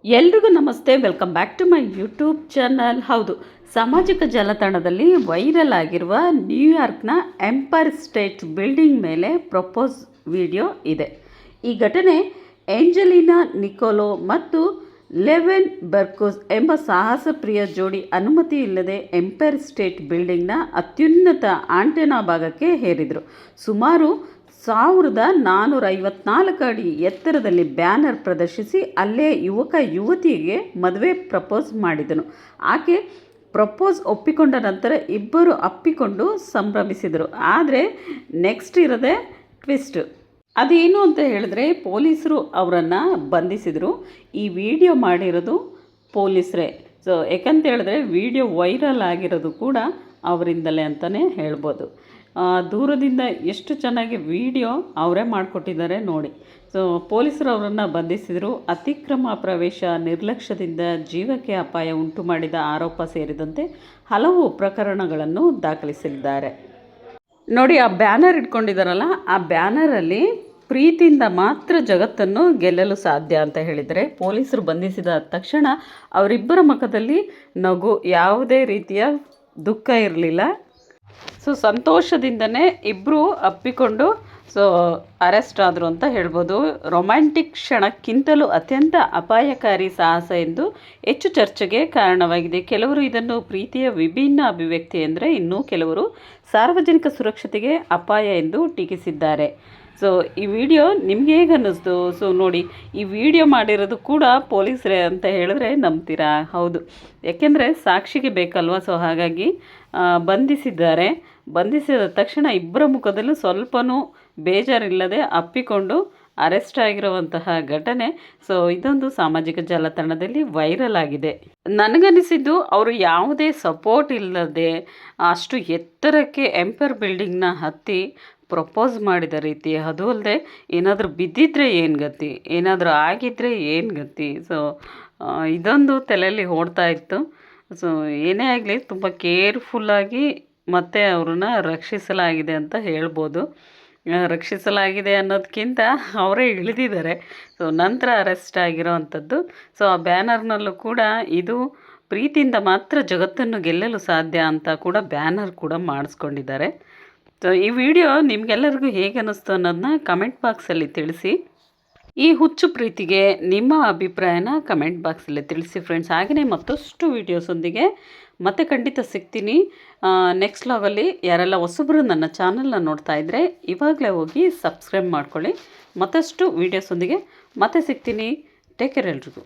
ಎಲ್ರಿಗೂ ನಮಸ್ತೆ, welcome back to my YouTube channel. ಹೌದು, ಸಾಮಾಜಿಕ ಜಾಲತಾಣದಲ್ಲಿ ವೈರಲ್ ಆಗಿರುವ ನ್ಯೂಯಾರ್ಕ್ನ ಎಂಪೈರ್ ಸ್ಟೇಟ್ ಬಿಲ್ಡಿಂಗ್ ಮೇಲೆ ಪ್ರಪೋಸ್ ವಿಡಿಯೋ ಇದೆ. ಈ ಘಟನೆ ಏಂಜಲೀನಾ ನಿಕೋಲೋ ಮತ್ತು ಲೆವೆನ್ ಬರ್ಕೋಸ್ ಎಂಬ ಸಾಹಸಪ್ರಿಯ ಜೋಡಿ ಅನುಮತಿ ಇಲ್ಲದೆ ಎಂಪೈರ್ ಸ್ಟೇಟ್ ಬಿಲ್ಡಿಂಗ್ನ ಅತ್ಯುನ್ನತ ಆಂಟೆನಾ ಭಾಗಕ್ಕೆ ಹೇರಿದರು. ಸುಮಾರು 1454 ಅಡಿ ಎತ್ತರದಲ್ಲಿ ಬ್ಯಾನರ್ ಪ್ರದರ್ಶಿಸಿ ಅಲ್ಲೇ ಯುವಕ ಯುವತಿಗೆ ಮದುವೆ ಪ್ರಪೋಸ್ ಮಾಡಿದನು. ಆಕೆ ಪ್ರಪೋಸ್ ಒಪ್ಪಿಕೊಂಡ ನಂತರ ಇಬ್ಬರು ಅಪ್ಪಿಕೊಂಡು ಸಂಭ್ರಮಿಸಿದರು. ಆದರೆ ನೆಕ್ಸ್ಟ್ ಇರೋದೇ ಟ್ವಿಸ್ಟ್. ಅದೇನು ಅಂತ ಹೇಳಿದ್ರೆ, ಪೊಲೀಸರು ಅವರನ್ನು ಬಂಧಿಸಿದರು. ಈ ವಿಡಿಯೋ ಮಾಡಿರೋದು ಪೊಲೀಸರೇ. ಸೊ ಯಾಕಂತ ಹೇಳಿದ್ರೆ ವಿಡಿಯೋ ವೈರಲ್ ಆಗಿರೋದು ಕೂಡ ಅವರಿಂದಲೇ ಅಂತಲೇ ಹೇಳ್ಬೋದು. ದೂರದಿಂದ ಎಷ್ಟು ಚೆನ್ನಾಗಿ ವಿಡಿಯೋ ಅವರೇ ಮಾಡಿಕೊಟ್ಟಿದ್ದಾರೆ ನೋಡಿ. ಸೊ ಪೊಲೀಸರು ಅವರನ್ನು ಬಂಧಿಸಿದರು. ಅತಿಕ್ರಮ ಪ್ರವೇಶ, ನಿರ್ಲಕ್ಷ್ಯದಿಂದ ಜೀವಕ್ಕೆ ಅಪಾಯ ಉಂಟು ಮಾಡಿದ ಆರೋಪ ಸೇರಿದಂತೆ ಹಲವು ಪ್ರಕರಣಗಳನ್ನು ದಾಖಲಿಸಿದ್ದಾರೆ. ನೋಡಿ, ಆ ಬ್ಯಾನರ್ ಇಟ್ಕೊಂಡಿದ್ದಾರಲ್ಲ, ಆ ಬ್ಯಾನರಲ್ಲಿ ಪ್ರೀತಿಯಿಂದ ಮಾತ್ರ ಜಗತ್ತನ್ನು ಗೆಲ್ಲಲು ಸಾಧ್ಯ ಅಂತ ಹೇಳಿದರೆ, ಪೊಲೀಸರು ಬಂಧಿಸಿದ ತಕ್ಷಣ ಅವರಿಬ್ಬರ ಮುಖದಲ್ಲಿ ನಗು, ಯಾವುದೇ ರೀತಿಯ ದುಃಖ ಇರಲಿಲ್ಲ. ಸೊ ಸಂತೋಷದಿಂದನೇ ಇಬ್ಬರು ಅಪ್ಪಿಕೊಂಡು ಅರೆಸ್ಟ್ ಆದರು ಅಂತ ಹೇಳ್ಬೋದು. ರೊಮ್ಯಾಂಟಿಕ್ ಕ್ಷಣಕ್ಕಿಂತಲೂ ಅತ್ಯಂತ ಅಪಾಯಕಾರಿ ಸಾಹಸ ಎಂದು ಹೆಚ್ಚು ಚರ್ಚೆಗೆ ಕಾರಣವಾಗಿದೆ. ಕೆಲವರು ಇದನ್ನು ಪ್ರೀತಿಯ ವಿಭಿನ್ನ ಅಭಿವ್ಯಕ್ತಿ ಎಂದರೆ, ಇನ್ನೂ ಕೆಲವರು ಸಾರ್ವಜನಿಕ ಸುರಕ್ಷತೆಗೆ ಅಪಾಯ ಎಂದು ಟೀಕಿಸಿದ್ದಾರೆ. ಸೊ ಈ ವಿಡಿಯೋ ನಿಮ್ಗೆ ಹೇಗೆ ಅನ್ನಿಸ್ತು? ಸೊ ನೋಡಿ, ಈ ವಿಡಿಯೋ ಮಾಡಿರೋದು ಕೂಡ ಪೊಲೀಸರೇ ಅಂತ ಹೇಳಿದ್ರೆ ನಂಬ್ತೀರಾ? ಹೌದು, ಯಾಕೆಂದರೆ ಸಾಕ್ಷಿಗೆ ಬೇಕಲ್ವ. ಸೊ ಹಾಗಾಗಿ ಬಂಧಿಸಿದ್ದಾರೆ. ಬಂಧಿಸಿದ ತಕ್ಷಣ ಇಬ್ಬರ ಮುಖದಲ್ಲೂ ಸ್ವಲ್ಪನೂ ಬೇಜಾರಿಲ್ಲದೆ ಅಪ್ಪಿಕೊಂಡು ಅರೆಸ್ಟ್ ಆಗಿರುವಂತಹ ಘಟನೆ. ಸೊ ಇದೊಂದು ಸಾಮಾಜಿಕ ಜಾಲತಾಣದಲ್ಲಿ ವೈರಲ್ ಆಗಿದೆ. ನನಗನಿಸಿದ್ದು, ಅವರು ಯಾವುದೇ ಸಪೋರ್ಟ್ ಇಲ್ಲದೆ ಅಷ್ಟು ಎತ್ತರಕ್ಕೆ ಎಂಪೈರ್ ಬಿಲ್ಡಿಂಗ್ನ ಹತ್ತಿ ಪ್ರಪೋಸ್ ಮಾಡಿದ ರೀತಿ, ಅದು ಅಲ್ಲದೆ ಏನಾದರೂ ಬಿದ್ದಿದ್ರೆ ಏನು ಗತಿ, ಏನಾದರೂ ಆಗಿದ್ದರೆ ಏನು ಗತಿ. ಸೊ ಇದೊಂದು ತಲೆಯಲ್ಲಿ ಓಡ್ತಾ ಇತ್ತು. ಸೊ ಏನೇ ಆಗಲಿ ತುಂಬ ಕೇರ್ಫುಲ್ಲಾಗಿ ಮತ್ತೆ ಅವ್ರನ್ನ ರಕ್ಷಿಸಲಾಗಿದೆ ಅಂತ ಹೇಳ್ಬೋದು. ರಕ್ಷಿಸಲಾಗಿದೆ ಅನ್ನೋದಕ್ಕಿಂತ ಅವರೇ ಇಳಿದಿದ್ದಾರೆ. ಸೊ ನಂತರ ಅರೆಸ್ಟ್ ಆಗಿರೋ ಅಂಥದ್ದು. ಸೊ ಆ ಬ್ಯಾನರ್ನಲ್ಲೂ ಕೂಡ ಇದು ಪ್ರೀತಿಯಿಂದ ಮಾತ್ರ ಜಗತ್ತನ್ನು ಗೆಲ್ಲಲು ಸಾಧ್ಯ ಅಂತ ಕೂಡ ಬ್ಯಾನರ್ ಕೂಡ ಮಾಡಿಸ್ಕೊಂಡಿದ್ದಾರೆ. ಸೊ ಈ ವಿಡಿಯೋ ನಿಮಗೆಲ್ಲರಿಗೂ ಹೇಗೆ ಅನ್ನಿಸ್ತು ಅನ್ನೋದನ್ನ ಕಮೆಂಟ್ ಬಾಕ್ಸಲ್ಲಿ ತಿಳಿಸಿ. ಈ ಹುಚ್ಚು ಪ್ರೀತಿಗೆ ನಿಮ್ಮ ಅಭಿಪ್ರಾಯನ ಕಮೆಂಟ್ ಬಾಕ್ಸಲ್ಲಿ ತಿಳಿಸಿ ಫ್ರೆಂಡ್ಸ್. ಹಾಗೆಯೇ ಮತ್ತಷ್ಟು ವೀಡಿಯೋಸೊಂದಿಗೆ ಮತ್ತೆ ಖಂಡಿತ ಸಿಗ್ತೀನಿ. ನೆಕ್ಸ್ಟ್ ಲಾಗಲ್ಲಿ ಯಾರೆಲ್ಲ ಹೊಸಬರು ನನ್ನ ಚಾನಲ್ನ ನೋಡ್ತಾ ಇದ್ದರೆ ಇವಾಗಲೇ ಹೋಗಿ ಸಬ್ಸ್ಕ್ರೈಬ್ ಮಾಡ್ಕೊಳ್ಳಿ. ಮತ್ತಷ್ಟು ವೀಡಿಯೋಸೊಂದಿಗೆ ಮತ್ತೆ ಸಿಗ್ತೀನಿ. ಟೇಕ್ ಕೇರ್ ಎಲ್ರಿಗೂ.